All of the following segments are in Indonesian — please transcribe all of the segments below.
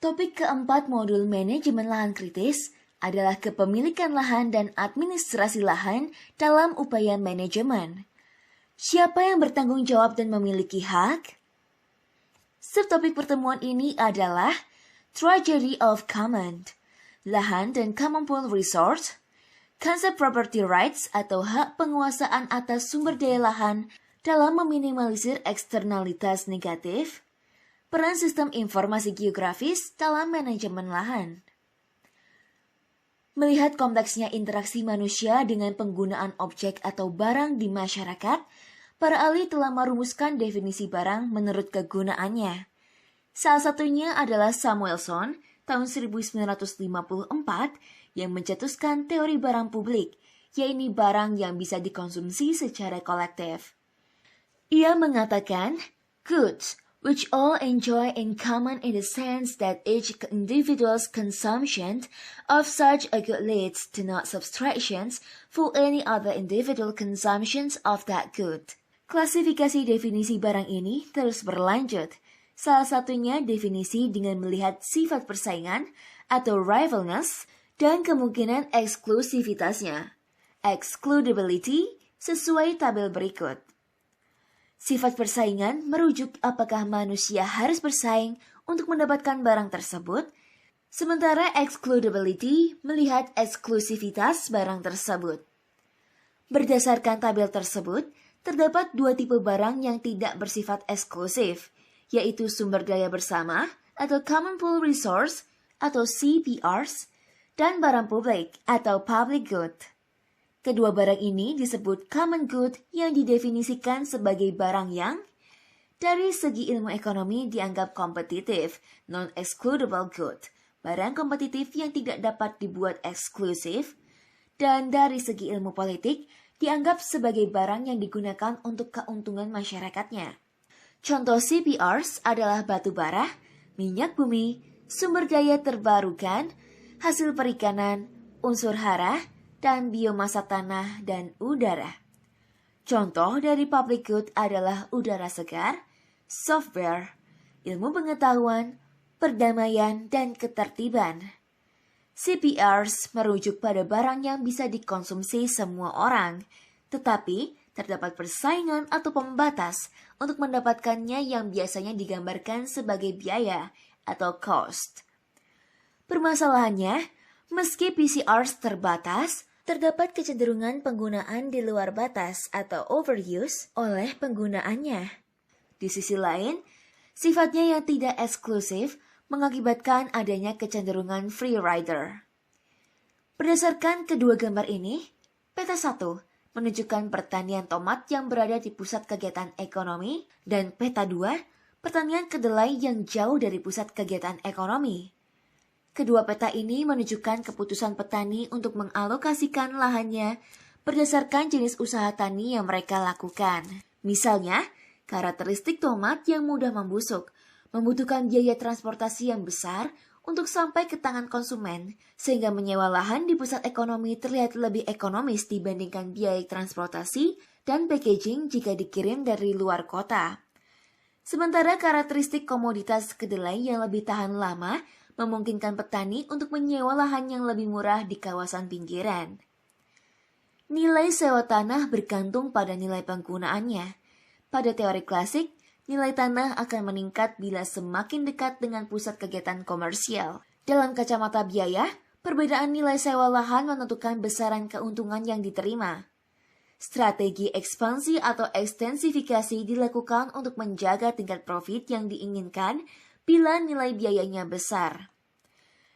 Topik keempat modul manajemen lahan kritis adalah kepemilikan lahan dan administrasi lahan dalam upaya manajemen. Siapa yang bertanggung jawab dan memiliki hak? Subtopik pertemuan ini adalah Tragedy of Common, lahan dan common pool resource, konsep property rights atau hak penguasaan atas sumber daya lahan dalam meminimalisir eksternalitas negatif, peran sistem informasi geografis dalam manajemen lahan. Melihat kompleksnya interaksi manusia dengan penggunaan objek atau barang di masyarakat, para ahli telah merumuskan definisi barang menurut kegunaannya. Salah satunya adalah Samuelson tahun 1954 yang mencetuskan teori barang publik, yaitu barang yang bisa dikonsumsi secara kolektif. Ia mengatakan, goods which all enjoy in common in the sense that each individual's consumption of such a good leads to no subtractions for any other individual consumptions of that good. Klasifikasi definisi barang ini terus berlanjut. Salah satunya definisi dengan melihat sifat persaingan atau rivalness dan kemungkinan eksklusivitasnya. Excludability sesuai tabel berikut. Sifat persaingan merujuk apakah manusia harus bersaing untuk mendapatkan barang tersebut, sementara excludability melihat eksklusivitas barang tersebut. Berdasarkan tabel tersebut, terdapat dua tipe barang yang tidak bersifat eksklusif, yaitu sumber daya bersama atau Common Pool Resource atau CPRs, dan barang publik atau Public Good. Kedua barang ini disebut common good yang didefinisikan sebagai barang yang dari segi ilmu ekonomi dianggap kompetitif, non-excludable good, barang kompetitif yang tidak dapat dibuat eksklusif, dan dari segi ilmu politik dianggap sebagai barang yang digunakan untuk keuntungan masyarakatnya. Contoh CPRs adalah batu bara, minyak bumi, sumber daya terbarukan, hasil perikanan, unsur hara, dan biomasa tanah dan udara. Contoh dari public good adalah udara segar, software, ilmu pengetahuan, perdamaian, dan ketertiban. CPRs merujuk pada barang yang bisa dikonsumsi semua orang, tetapi terdapat persaingan atau pembatas untuk mendapatkannya yang biasanya digambarkan sebagai biaya atau cost. Permasalahannya, meski PCRs terbatas, terdapat kecenderungan penggunaan di luar batas atau overuse oleh penggunaannya. Di sisi lain, sifatnya yang tidak eksklusif mengakibatkan adanya kecenderungan free rider. Berdasarkan kedua gambar ini, peta 1 menunjukkan pertanian tomat yang berada di pusat kegiatan ekonomi dan peta 2 pertanian kedelai yang jauh dari pusat kegiatan ekonomi. Kedua peta ini menunjukkan keputusan petani untuk mengalokasikan lahannya berdasarkan jenis usaha tani yang mereka lakukan. Misalnya, karakteristik tomat yang mudah membusuk, membutuhkan biaya transportasi yang besar untuk sampai ke tangan konsumen, sehingga menyewa lahan di pusat ekonomi terlihat lebih ekonomis dibandingkan biaya transportasi dan packaging jika dikirim dari luar kota. Sementara karakteristik komoditas kedelai yang lebih tahan lama memungkinkan petani untuk menyewa lahan yang lebih murah di kawasan pinggiran. Nilai sewa tanah bergantung pada nilai penggunaannya. Pada teori klasik, nilai tanah akan meningkat bila semakin dekat dengan pusat kegiatan komersial. Dalam kacamata biaya, perbedaan nilai sewa lahan menentukan besaran keuntungan yang diterima. Strategi ekspansi atau ekstensifikasi dilakukan untuk menjaga tingkat profit yang diinginkan bila nilai biayanya besar.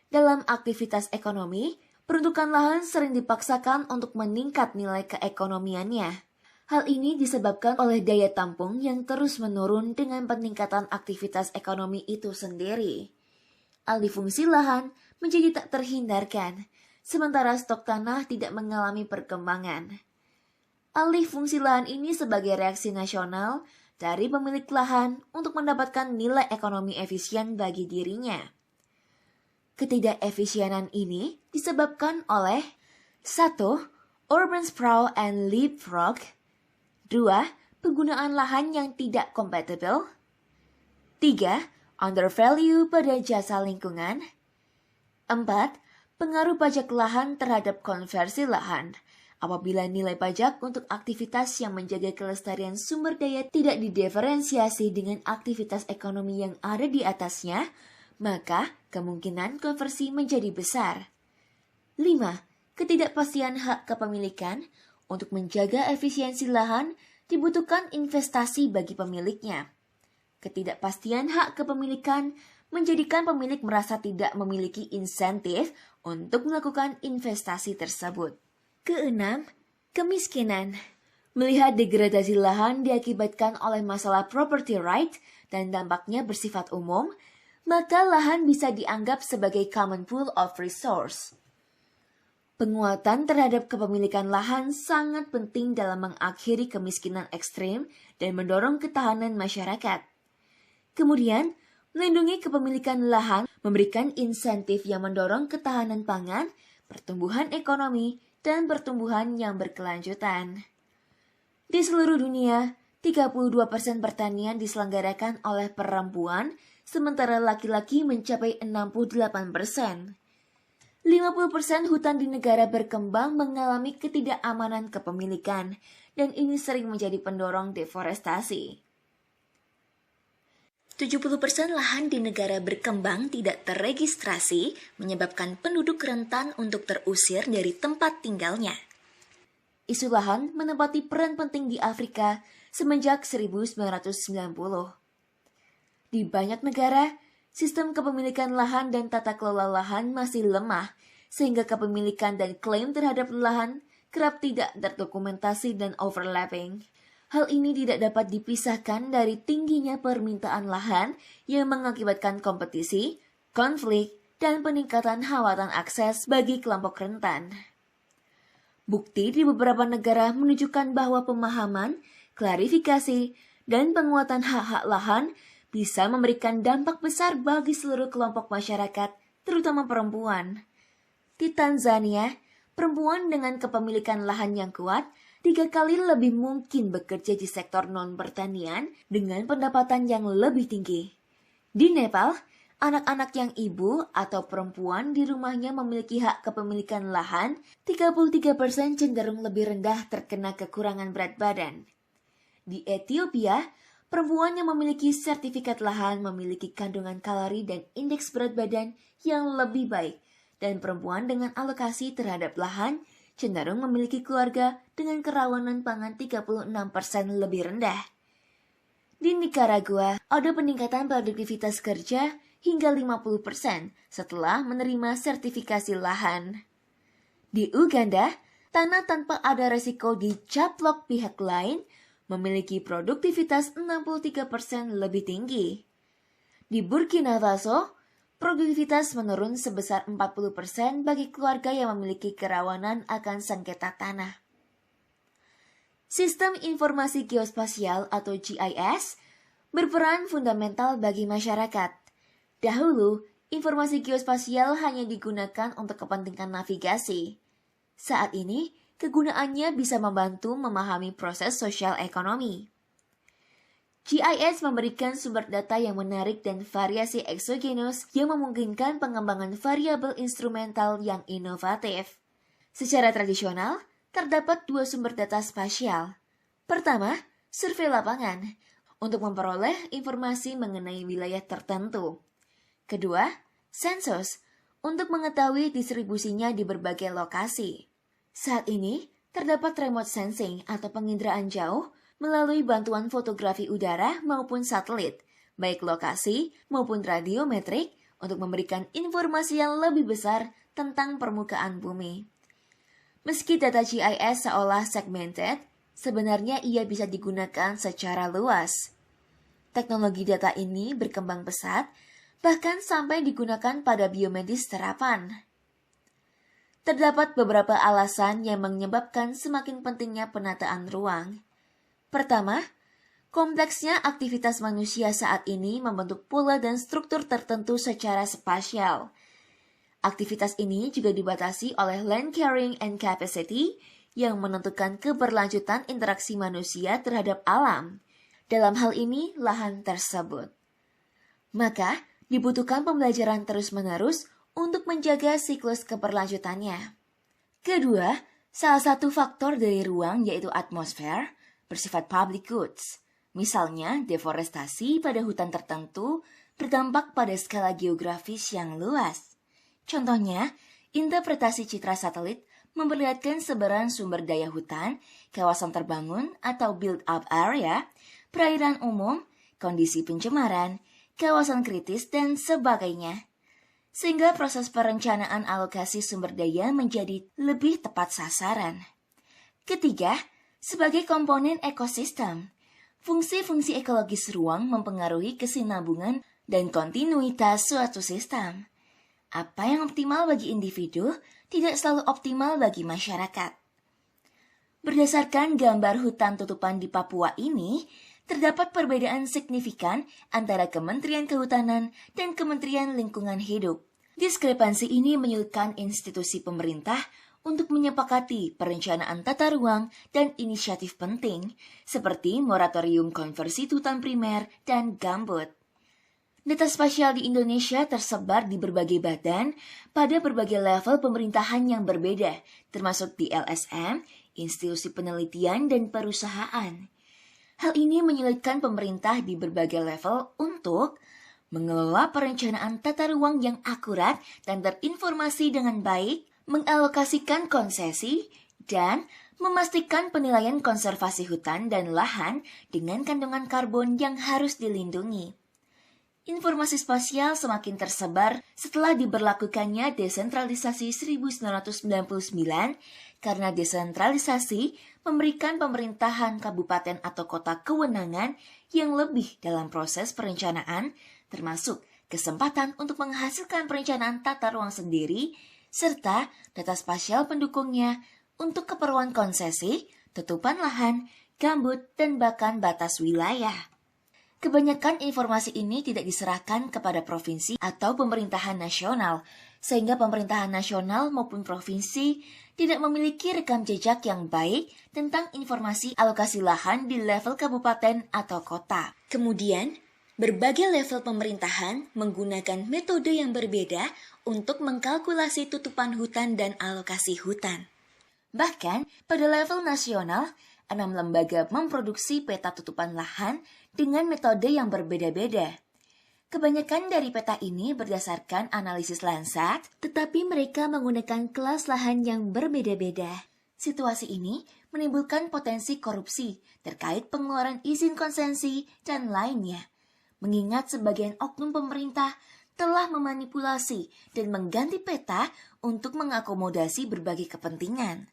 Dalam aktivitas ekonomi, peruntukan lahan sering dipaksakan untuk meningkat nilai keekonomiannya. Hal ini disebabkan oleh daya tampung yang terus menurun dengan peningkatan aktivitas ekonomi itu sendiri. Alih fungsi lahan menjadi tak terhindarkan, sementara stok tanah tidak mengalami perkembangan. Alih fungsi lahan ini sebagai reaksi nasional dari pemilik lahan untuk mendapatkan nilai ekonomi efisien bagi dirinya. Ketidakefisienan ini disebabkan oleh 1. Urban sprawl and leapfrog. 2. Penggunaan lahan yang tidak kompatibel. 3. undervalue pada jasa lingkungan. 4. Pengaruh pajak lahan terhadap konversi lahan. Apabila nilai pajak untuk aktivitas yang menjaga kelestarian sumber daya tidak didiferensiasi dengan aktivitas ekonomi yang ada di atasnya, maka kemungkinan konversi menjadi besar. 5. Ketidakpastian hak kepemilikan. Untuk menjaga efisiensi lahan, dibutuhkan investasi bagi pemiliknya. Ketidakpastian hak kepemilikan menjadikan pemilik merasa tidak memiliki insentif untuk melakukan investasi tersebut. Keenam, kemiskinan. Melihat degradasi lahan diakibatkan oleh masalah property right dan dampaknya bersifat umum, maka lahan bisa dianggap sebagai common pool of resource. Penguatan terhadap kepemilikan lahan sangat penting dalam mengakhiri kemiskinan ekstrim dan mendorong ketahanan masyarakat. Kemudian, melindungi kepemilikan lahan memberikan insentif yang mendorong ketahanan pangan, pertumbuhan ekonomi, dan pertumbuhan yang berkelanjutan. Di seluruh dunia, 32% pertanian diselenggarakan oleh perempuan, sementara laki-laki mencapai 68%. 50% hutan di negara berkembang mengalami ketidakamanan kepemilikan, dan ini sering menjadi pendorong deforestasi. 70% lahan di negara berkembang tidak terregistrasi, menyebabkan penduduk rentan untuk terusir dari tempat tinggalnya. Isu lahan menempati peran penting di Afrika semenjak 1990. Di banyak negara, sistem kepemilikan lahan dan tata kelola lahan masih lemah, sehingga kepemilikan dan klaim terhadap lahan kerap tidak terdokumentasi dan overlapping. Hal ini tidak dapat dipisahkan dari tingginya permintaan lahan yang mengakibatkan kompetisi, konflik, dan peningkatan hambatan akses bagi kelompok rentan. Bukti di beberapa negara menunjukkan bahwa pemahaman, klarifikasi, dan penguatan hak-hak lahan bisa memberikan dampak besar bagi seluruh kelompok masyarakat, terutama perempuan. Di Tanzania, perempuan dengan kepemilikan lahan yang kuat 3 kali lebih mungkin bekerja di sektor non-pertanian dengan pendapatan yang lebih tinggi. Di Nepal, anak-anak yang ibu atau perempuan di rumahnya memiliki hak kepemilikan lahan, 33% cenderung lebih rendah terkena kekurangan berat badan. Di Ethiopia, perempuan yang memiliki sertifikat lahan memiliki kandungan kalori dan indeks berat badan yang lebih baik, dan perempuan dengan alokasi terhadap lahan cenderung memiliki keluarga dengan kerawanan pangan 36% lebih rendah. Di Nicaragua, ada peningkatan produktivitas kerja hingga 50% setelah menerima sertifikasi lahan. Di Uganda, tanah tanpa ada resiko dicaplok pihak lain memiliki produktivitas 63% lebih tinggi. Di Burkina Faso, produktivitas menurun sebesar 40% bagi keluarga yang memiliki kerawanan akan sengketa tanah. Sistem Informasi Geospasial atau GIS berperan fundamental bagi masyarakat. Dahulu, informasi geospasial hanya digunakan untuk kepentingan navigasi. Saat ini, kegunaannya bisa membantu memahami proses sosial ekonomi. GIS memberikan sumber data yang menarik dan variasi eksogenus yang memungkinkan pengembangan variabel instrumental yang inovatif. Secara tradisional, terdapat 2 sumber data spasial. Pertama, survei lapangan, untuk memperoleh informasi mengenai wilayah tertentu. Kedua, sensus, untuk mengetahui distribusinya di berbagai lokasi. Saat ini, terdapat remote sensing atau penginderaan jauh melalui bantuan fotografi udara maupun satelit, baik lokasi maupun radiometrik, untuk memberikan informasi yang lebih besar tentang permukaan bumi. Meski data GIS seolah segmented, sebenarnya ia bisa digunakan secara luas. Teknologi data ini berkembang pesat, bahkan sampai digunakan pada biomedis terapan. Terdapat beberapa alasan yang menyebabkan semakin pentingnya penataan ruang. Pertama, kompleksnya aktivitas manusia saat ini membentuk pola dan struktur tertentu secara spasial. Aktivitas ini juga dibatasi oleh land carrying and capacity yang menentukan keberlanjutan interaksi manusia terhadap alam. Dalam hal ini, lahan tersebut. Maka, dibutuhkan pembelajaran terus-menerus untuk menjaga siklus keberlanjutannya. Kedua, salah satu faktor dari ruang yaitu atmosfer bersifat public goods. Misalnya, deforestasi pada hutan tertentu berdampak pada skala geografis yang luas. Contohnya, interpretasi citra satelit memperlihatkan sebaran sumber daya hutan, kawasan terbangun atau build-up area, perairan umum, kondisi pencemaran, kawasan kritis, dan sebagainya. Sehingga proses perencanaan alokasi sumber daya menjadi lebih tepat sasaran. Ketiga, sebagai komponen ekosistem, fungsi-fungsi ekologis ruang mempengaruhi kesinambungan dan kontinuitas suatu sistem. Apa yang optimal bagi individu tidak selalu optimal bagi masyarakat. Berdasarkan gambar hutan tutupan di Papua ini, terdapat perbedaan signifikan antara Kementerian Kehutanan dan Kementerian Lingkungan Hidup. Diskrepansi ini menyulitkan institusi pemerintah untuk menyepakati perencanaan tata ruang dan inisiatif penting, seperti moratorium konversi hutan primer dan gambut. Data spasial di Indonesia tersebar di berbagai badan pada berbagai level pemerintahan yang berbeda, termasuk di LSM, institusi penelitian, dan perusahaan. Hal ini menyulitkan pemerintah di berbagai level untuk mengelola perencanaan tata ruang yang akurat dan terinformasi dengan baik, mengalokasikan konsesi, dan memastikan penilaian konservasi hutan dan lahan dengan kandungan karbon yang harus dilindungi. Informasi spasial semakin tersebar setelah diberlakukannya desentralisasi 1999 karena desentralisasi memberikan pemerintahan kabupaten atau kota kewenangan yang lebih dalam proses perencanaan, termasuk kesempatan untuk menghasilkan perencanaan tata ruang sendiri, serta data spasial pendukungnya untuk keperluan konsesi, tutupan lahan, gambut, dan bahkan batas wilayah. Kebanyakan informasi ini tidak diserahkan kepada provinsi atau pemerintahan nasional, sehingga pemerintahan nasional maupun provinsi tidak memiliki rekam jejak yang baik tentang informasi alokasi lahan di level kabupaten atau kota. Kemudian, berbagai level pemerintahan menggunakan metode yang berbeda untuk mengkalkulasi tutupan hutan dan alokasi hutan. Bahkan, pada level nasional, 6 lembaga memproduksi peta tutupan lahan dengan metode yang berbeda-beda. Kebanyakan dari peta ini berdasarkan analisis Landsat, tetapi mereka menggunakan kelas lahan yang berbeda-beda. Situasi ini menimbulkan potensi korupsi terkait pengeluaran izin konsesi dan lainnya, mengingat sebagian oknum pemerintah telah memanipulasi dan mengganti peta untuk mengakomodasi berbagai kepentingan.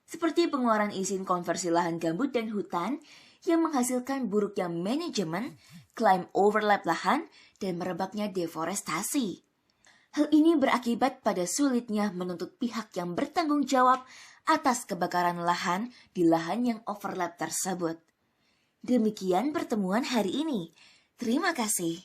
Seperti pengeluaran izin konversi lahan gambut dan hutan yang menghasilkan buruknya manajemen, klaim overlap lahan, dan merebaknya deforestasi. Hal ini berakibat pada sulitnya menuntut pihak yang bertanggung jawab atas kebakaran lahan di lahan yang overlap tersebut. Demikian pertemuan hari ini. Terima kasih.